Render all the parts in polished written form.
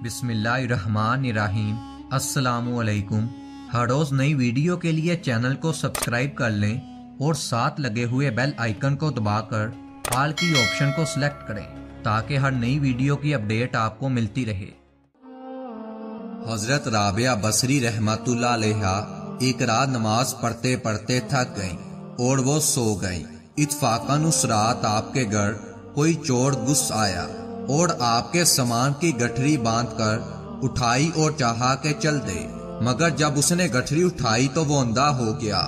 बिस्मिल्लाहिर्रहमानिर्रहीम। अस्सलाम वालेकुम। हर रोज़ नई वीडियो के लिए चैनल को सब्सक्राइब कर लें और साथ लगे हुए बेल आइकन को दबाकर ऑल की ऑप्शन को सिलेक्ट करें ताकि हर नई वीडियो की अपडेट आपको मिलती रहे। हजरत राबिया बसरी रहमतुल्लाह अलैहा एक रात नमाज पढ़ते पढ़ते थक गईं और वो सो गईं। इत्फाकन उस रात आपके घर कोई चोर घुस आया और आपके सामान की गठरी बांधकर उठाई और चाहा के चल दे, मगर जब उसने गठरी उठाई तो वो अंधा हो गया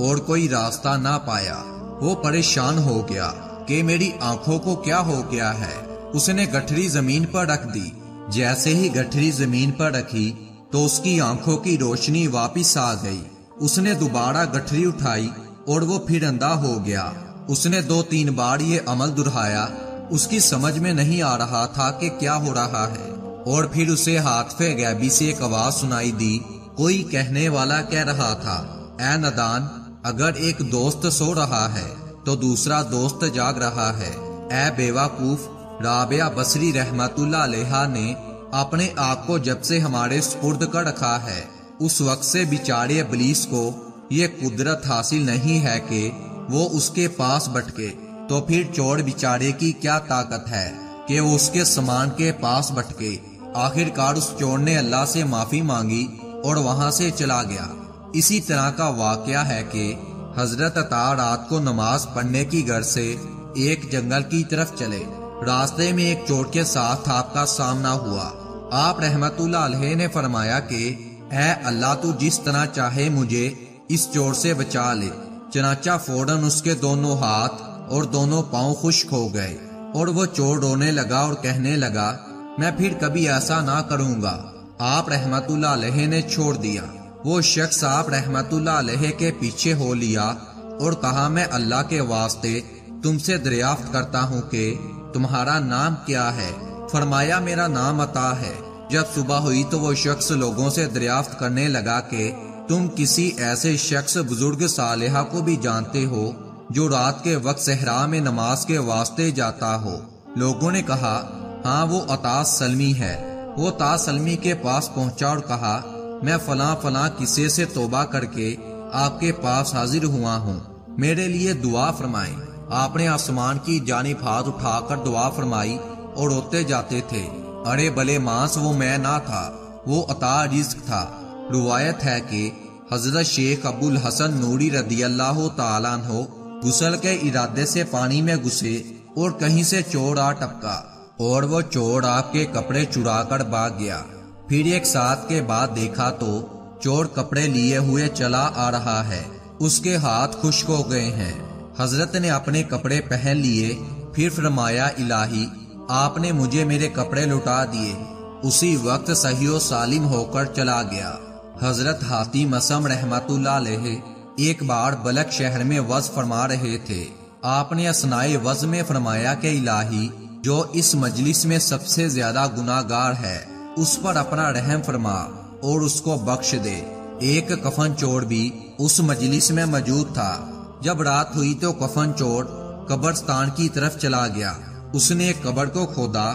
और कोई रास्ता ना पाया। वो परेशान हो गया कि मेरी आंखों को क्या हो गया है। उसने गठरी जमीन पर रख दी। जैसे ही गठरी जमीन पर रखी तो उसकी आंखों की रोशनी वापिस आ गई। उसने दोबारा गठरी उठाई और वो फिर अंधा हो गया। उसने 2-3 बार ये अमल दोहराया। उसकी समझ में नहीं आ रहा था कि क्या हो रहा है। और फिर उसे हातफे गैबी से एक आवाज सुनाई दी। कोई कहने वाला कह रहा था, ऐ नादान, अगर एक दोस्त सो रहा है तो दूसरा दोस्त जाग रहा है। ऐ बेवकूफ, राबिया बसरी रहमतुल्लाह अलैहा ने अपने आप को जब से हमारे सुपुर्द कर रखा है उस वक्त से बेचारे इब्लीस को ये कुदरत हासिल नहीं है कि वो उसके पास भटके। तो फिर चोर बेचारे की क्या ताकत है कि वो उसके सामान के पास भटके। आखिरकार उस चोर ने अल्लाह से माफी मांगी और वहां से चला गया। इसी तरह का वाकया है कि हजरत अता रात को नमाज पढ़ने की घर से एक जंगल की तरफ चले। रास्ते में एक चोर के साथ आपका सामना हुआ। आप रहमतुल्लाह अलैह ने फरमाया कि ऐ अल्लाह, तू जिस तरह चाहे मुझे इस चोर से बचा ले। चनाचा फौरन उसके दोनों हाथ और दोनों पांव खुश्क हो गए और वो चोर रोने लगा और कहने लगा, मैं फिर कभी ऐसा ना करूंगा। आप रहमतुल्लाह अलैह ने छोड़ दिया। वो शख्स आप रहमतुल्लाह अलैह के पीछे हो लिया और कहा, मैं अल्लाह के वास्ते तुमसे दरियाफ्त करता हूँ कि तुम्हारा नाम क्या है। फरमाया, मेरा नाम अता है। जब सुबह हुई तो वो शख्स लोगों से दरियाफ्त करने लगा कि तुम किसी ऐसे शख्स बुजुर्ग सालेहा को भी जानते हो जो रात के वक्त सहरा में नमाज के वास्ते जाता हो। लोगों ने कहा, हाँ, वो अता सलमी है। वो ता सलमी के पास पहुंचा और कहा, मैं फलां फलां किस्से से तौबा करके आपके पास हाजिर हुआ हूँ, मेरे लिए दुआ फरमाएं। आपने आसमान की जानिब हाथ उठाकर दुआ फरमाई और रोते जाते थे, अरे भले मांस, वो मैं ना था, वो अता रिज़्क था। रुवायत है कि हजरत शेख अबुल हसन नूरी रदियल्लाहु ताला अन्हु गुस्ल के इरादे से पानी में घुसे और कहीं से चोर आ टपका और वो चोर आपके कपड़े चुरा कर भाग गया। फिर एक साथ के बाद देखा तो चोर कपड़े लिए हुए चला आ रहा है। उसके हाथ खुश्क हो गए हैं। हजरत ने अपने कपड़े पहन लिए। फिर फरमाया, इलाही, आपने मुझे मेरे कपड़े लुटा दिए। उसी वक्त सही सालिम होकर चला गया। हजरत हातिम असम रहमतुल्लाह अलैह एक बार बलक शहर में वज़ फरमा रहे थे। आपने असनाए वज़ में फरमाया कि इलाही, जो इस मजलिस में सबसे ज्यादा गुनाहगार है उस पर अपना रहम फरमा और उसको बख्श दे। एक कफन चोर भी उस मजलिस में मौजूद था। जब रात हुई तो कफन चोर कब्रिस्तान की तरफ चला गया। उसने एक कब्र को खोदा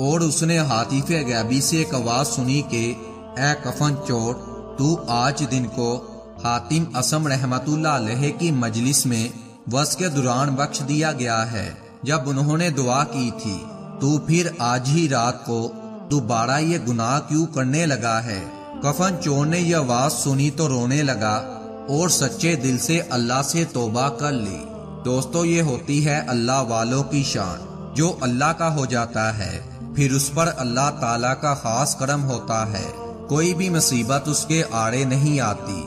और उसने हातिफे गैबी से एक आवाज सुनी कि ऐ कफन चोर, तू आज दिन को हातिम असम रहमतुल्लाह अलैह की मजलिस में वज़ के दौरान बख्श दिया गया है जब उन्होंने दुआ की थी। तू फिर आज ही रात को दोबारा ये गुनाह क्यों करने लगा है। कफन चोर ने यह आवाज सुनी तो रोने लगा और सच्चे दिल से अल्लाह से तौबा कर ली। दोस्तों, ये होती है अल्लाह वालों की शान। जो अल्लाह का हो जाता है फिर उस पर अल्लाह ताला का खास करम होता है। कोई भी मुसीबत उसके आड़े नहीं आती।